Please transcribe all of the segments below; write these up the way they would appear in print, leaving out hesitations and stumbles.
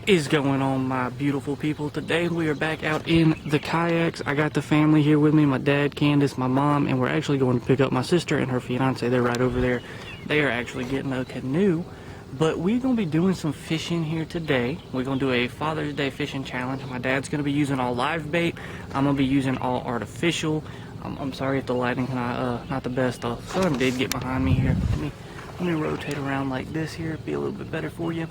Is going on, my beautiful people? Today we are back out in the kayaks. I got the family here with me, my dad, Candace, my mom, and we're actually going to pick up my sister and her fiance. They're right over there. They are actually getting a canoe, but we're going to be doing some fishing here today. We're going to do a Father's Day fishing challenge. My dad's going to be using all live bait. I'm going to be using all artificial. I'm sorry if the lighting's not the best. The sun did get behind me here. Let me rotate around like this here. It'll be a little bit better for you.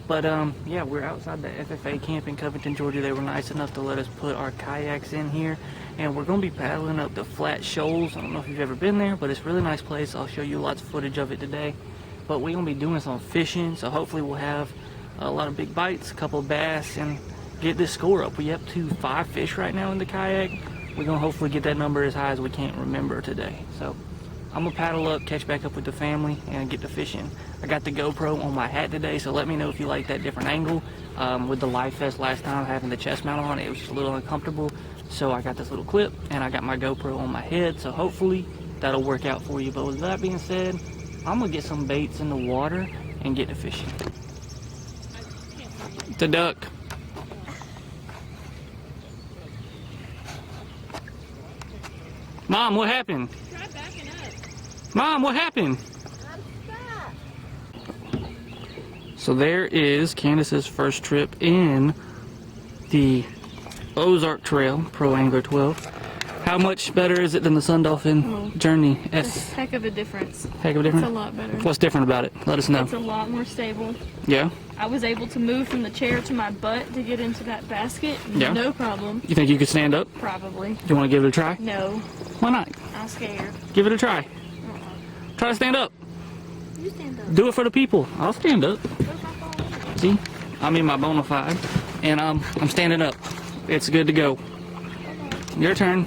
But yeah, we're outside the FFA camp in Covington, Georgia. They were nice enough to let us put our kayaks in here, and we're going to be paddling up the flat Shoals. I don't know if you've ever been there, but it's a really nice place. I'll show you lots of footage of it today. But we're going to be doing some fishing, so hopefully we'll have a lot of big bites, a couple of bass, and get this score up. We're up to 5 fish right now in the kayak. We're going to hopefully get that number as high as we can't remember today. So I'm going to paddle up, catch back up with the family, and get to fishing. I got the GoPro on my hat today, so let me know if you like that different angle. With the Live Fest last time, having the chest mount on, it was just a little uncomfortable. So I got this little clip, and I got my GoPro on my head, so hopefully that'll work out for you. But with that being said, I'm going to get some baits in the water and get to fishing. The duck. Mom, what happened? Try backing up. Mom, what happened? So there is Candace's first trip in the Ozark Trail Pro Angler 12. How much better is it than the Sun Dolphin Journey S? Heck of a difference. Heck of a difference? It's a lot better. What's different about it? Let us know. It's a lot more stable. Yeah? I was able to move from the chair to my butt to get into that basket. Yeah? No problem. You think you could stand up? Probably. You want to give it a try? No. Why not? I'm scared. Give it a try. Try to stand up. You stand up. Do it for the people. I'll stand up. What if I fall over? See? I'm in my Bonafide, and I'm standing up. It's good to go. Your turn.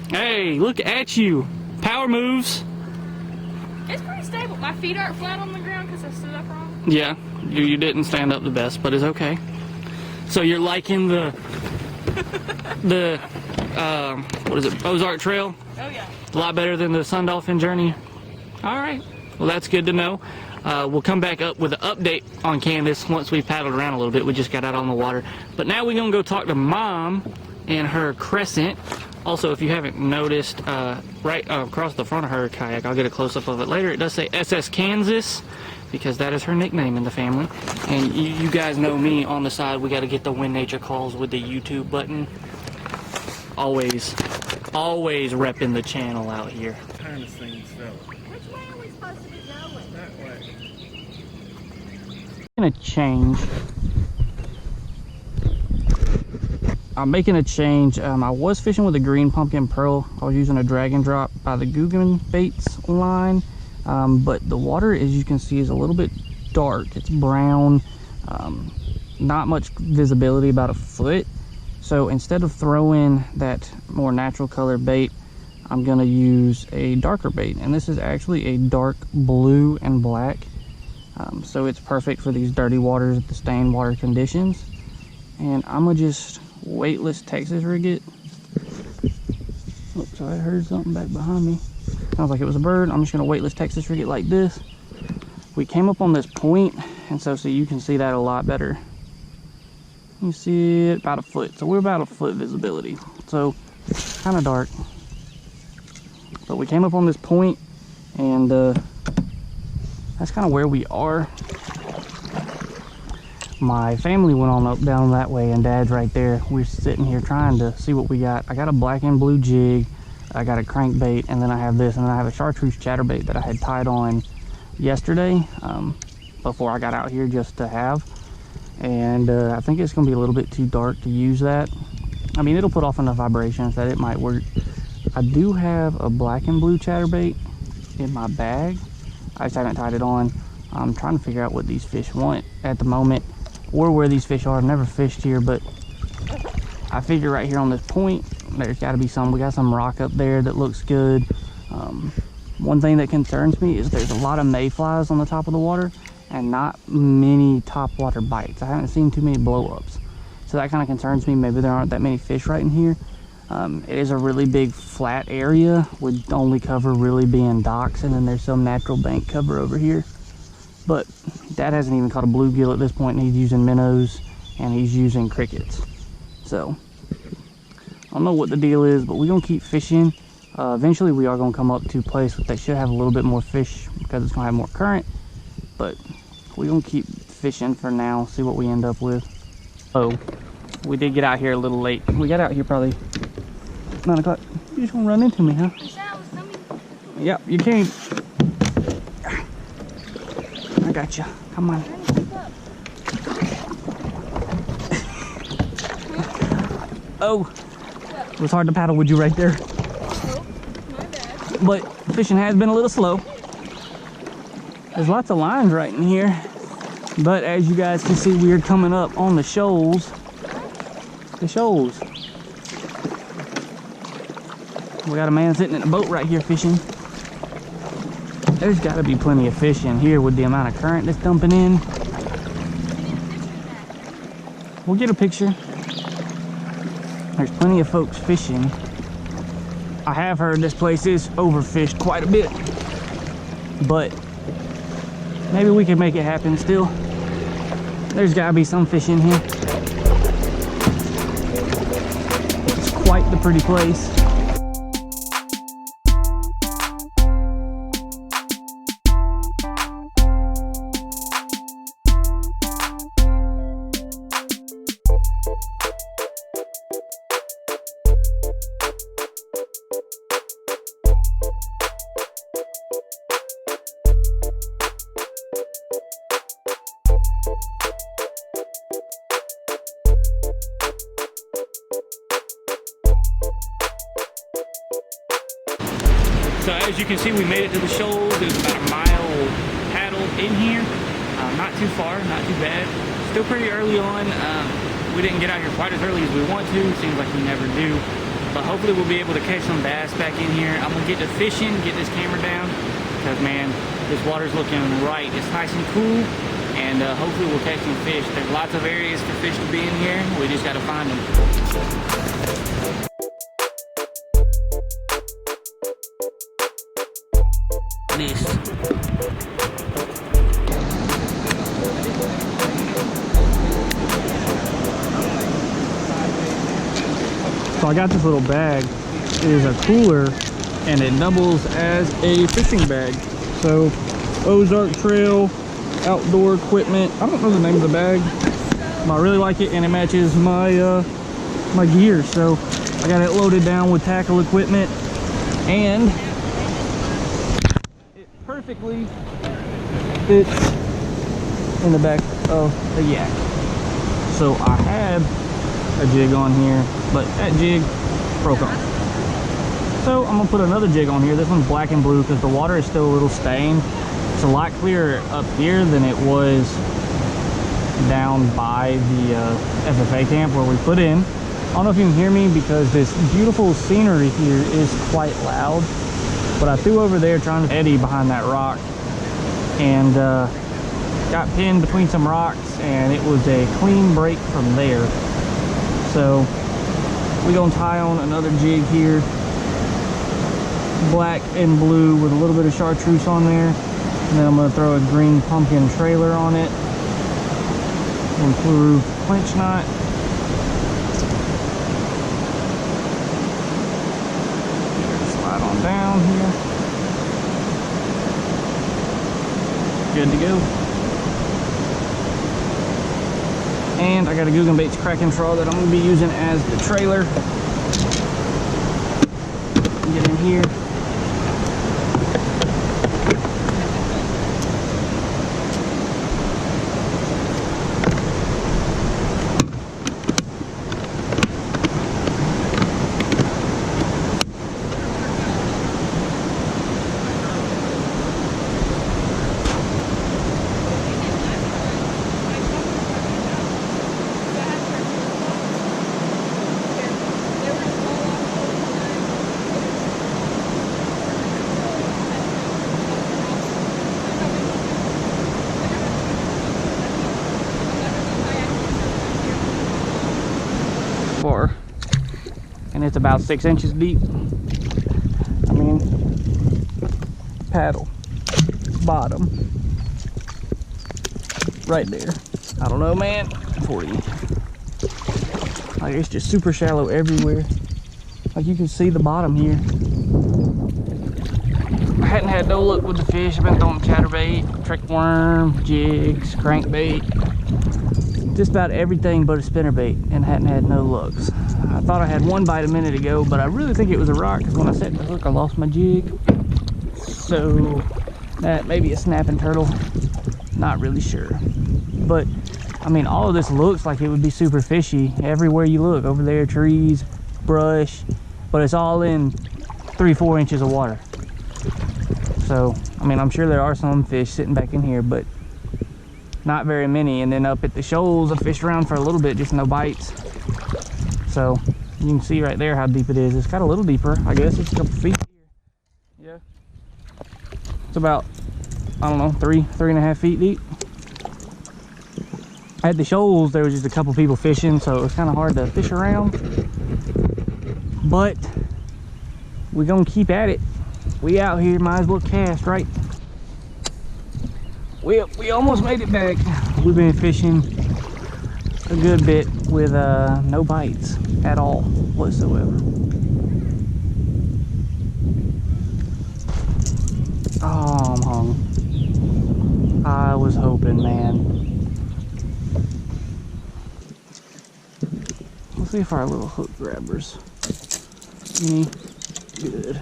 Hey, look at you. Power moves. It's pretty stable. My feet aren't flat on the ground because I stood up wrong. Yeah, you didn't stand up the best, but it's okay. So you're liking the what is it, Ozark Trail? Oh yeah. A lot better than the Sun Dolphin Journey. All right, well that's good to know. We'll come back up with an update on Candace once we've paddled around a little bit. We just got out on the water. But now we're gonna go talk to Mom and her Crescent. Also, if you haven't noticed, right across the front of her kayak, I'll get a close-up of it later, it does say SS Kansas, because that is her nickname in the family. And you guys know me on the side, we got to get the When Nature Calls with the YouTube button. Always repping the channel out here. What kind of things though? Which way are we supposed to be going? That way. I'm making a change. I was fishing with a green pumpkin pearl. I was using a drag and drop by the Guggen baits line, but the water, as you can see, is a little bit dark. It's brown, not much visibility, about a foot. So instead of throwing that more natural color bait, I'm going to use a darker bait, and this is actually a dark blue and black. So it's perfect for these dirty waters, the stained water conditions. And I'm gonna just weightless Texas rig it. Oops, I heard something back behind me. Sounds like it was a bird. I'm just gonna weightless Texas rig it like this. We came up on this point, and so you can see that a lot better. You see it about a foot. So we're about a foot visibility. So kind of dark. But we came up on this point, and that's kind of where we are. My family went on up down that way, and Dad's right there. We're sitting here trying to see what we got. I got a black and blue jig, I got a crankbait, and then I have this, and then I have a chartreuse chatterbait that I had tied on yesterday before I got out here just to have. And I think it's gonna be a little bit too dark to use that. I mean, it'll put off enough vibrations that it might work. I do have a black and blue chatterbait in my bag. I just haven't tied it on. I'm trying to figure out what these fish want at the moment, or where these fish are. I've never fished here, but I figure right here on this point, there's got to be some. We got some rock up there that looks good. One thing that concerns me is there's a lot of mayflies on the top of the water and not many topwater bites. I haven't seen too many blow-ups, so that kind of concerns me. Maybe there aren't that many fish right in here. It is a really big flat area with only cover really being docks, and then there's some natural bank cover over here. But Dad hasn't even caught a bluegill at this point, and he's using minnows and he's using crickets. So I don't know what the deal is, but we're gonna keep fishing. Eventually we are gonna come up to a place that should have a little bit more fish because it's gonna have more current, but we're gonna keep fishing for now, see what we end up with. Oh, we did get out here a little late. We got out here probably 9 o'clock. You just gonna run into me, huh? Yep, you can't. I got you. Come on. Oh, it was hard to paddle with you right there. Oh, my bad. But fishing has been a little slow. There's lots of lines right in here. But as you guys can see, we are coming up on the shoals. The shoals. We got a man sitting in a boat right here fishing. There's got to be plenty of fish in here with the amount of current that's dumping in. We'll get a picture. There's plenty of folks fishing. I have heard this place is overfished quite a bit, but maybe we can make it happen still. There's got to be some fish in here. It's quite the pretty place. So as you can see, we made it to the shoals. It was about a mile paddle in here. Not too far, not too bad. Still pretty early on. We didn't get out here quite as early as we want to. Seems like we never do. But hopefully we'll be able to catch some bass back in here. I'm gonna get to fishing, get this camera down, because man, this water's looking right. It's nice and cool, and hopefully we'll catch some fish. There's lots of areas for fish to be in here. We just gotta find them. This. So I got this little bag. It is a cooler and it doubles as a fishing bag. So Ozark Trail outdoor equipment. I don't know the name of the bag, but I really like it and it matches my my gear. So I got it loaded down with tackle equipment, and perfectly fits in the back of the yak. So I had a jig on here, but that jig broke off. So I'm gonna put another jig on here. This one's black and blue because the water is still a little stained. It's a lot clearer up here than it was down by the FFA camp where we put in. I don't know if you can hear me because this beautiful scenery here is quite loud. But I threw over there trying to eddy behind that rock and got pinned between some rocks, and it was a clean break from there. So we're gonna tie on another jig here, black and blue with a little bit of chartreuse on there, and then I'm gonna throw a green pumpkin trailer on it, and blue clinch knot. Slide on down here. Good to go. And I got a Guggen Baits cracking straw that I'm going to be using as the trailer. Get in here. it's about 6 inches deep. I mean, paddle, bottom, right there. I don't know, man. 40. Like, it's just super shallow everywhere. Like, you can see the bottom here. I hadn't had no luck with the fish. I've been throwing chatterbait, trick worm, jigs, crankbait, just about everything but a spinnerbait, and hadn't had no lucks. I thought I had one bite a minute ago, but I really think it was a rock, because when I set the hook I lost my jig. So that may be a snapping turtle, not really sure. But I mean, all of this looks like it would be super fishy everywhere you look. Over there, trees, brush, but it's all in 3-4 inches of water. So I mean, I'm sure there are some fish sitting back in here, but not very many. And then up at the shoals, I fished around for a little bit, just no bites. So you can see right there how deep it is. It's got a little deeper, I guess. It's a couple feet here. Yeah, it's about, I don't know, 3.5 feet deep. At the shoals, there was just a couple people fishing, so it was kind of hard to fish around. But we're gonna keep at it. We out here, might as well cast, right? We almost made it back. We've been fishing a good bit with no bites at all whatsoever. Oh, I'm hung. I was hoping, man. Let's see if our little hook grabbers any good.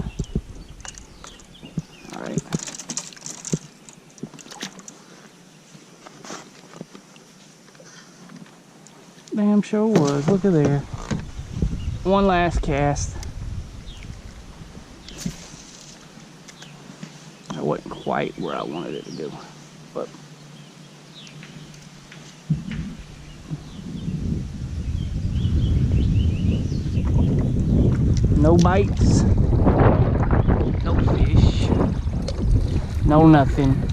All right. Damn sure was. Look at there. One last cast. That wasn't quite where I wanted it to go, but no bites, no fish, no nothing.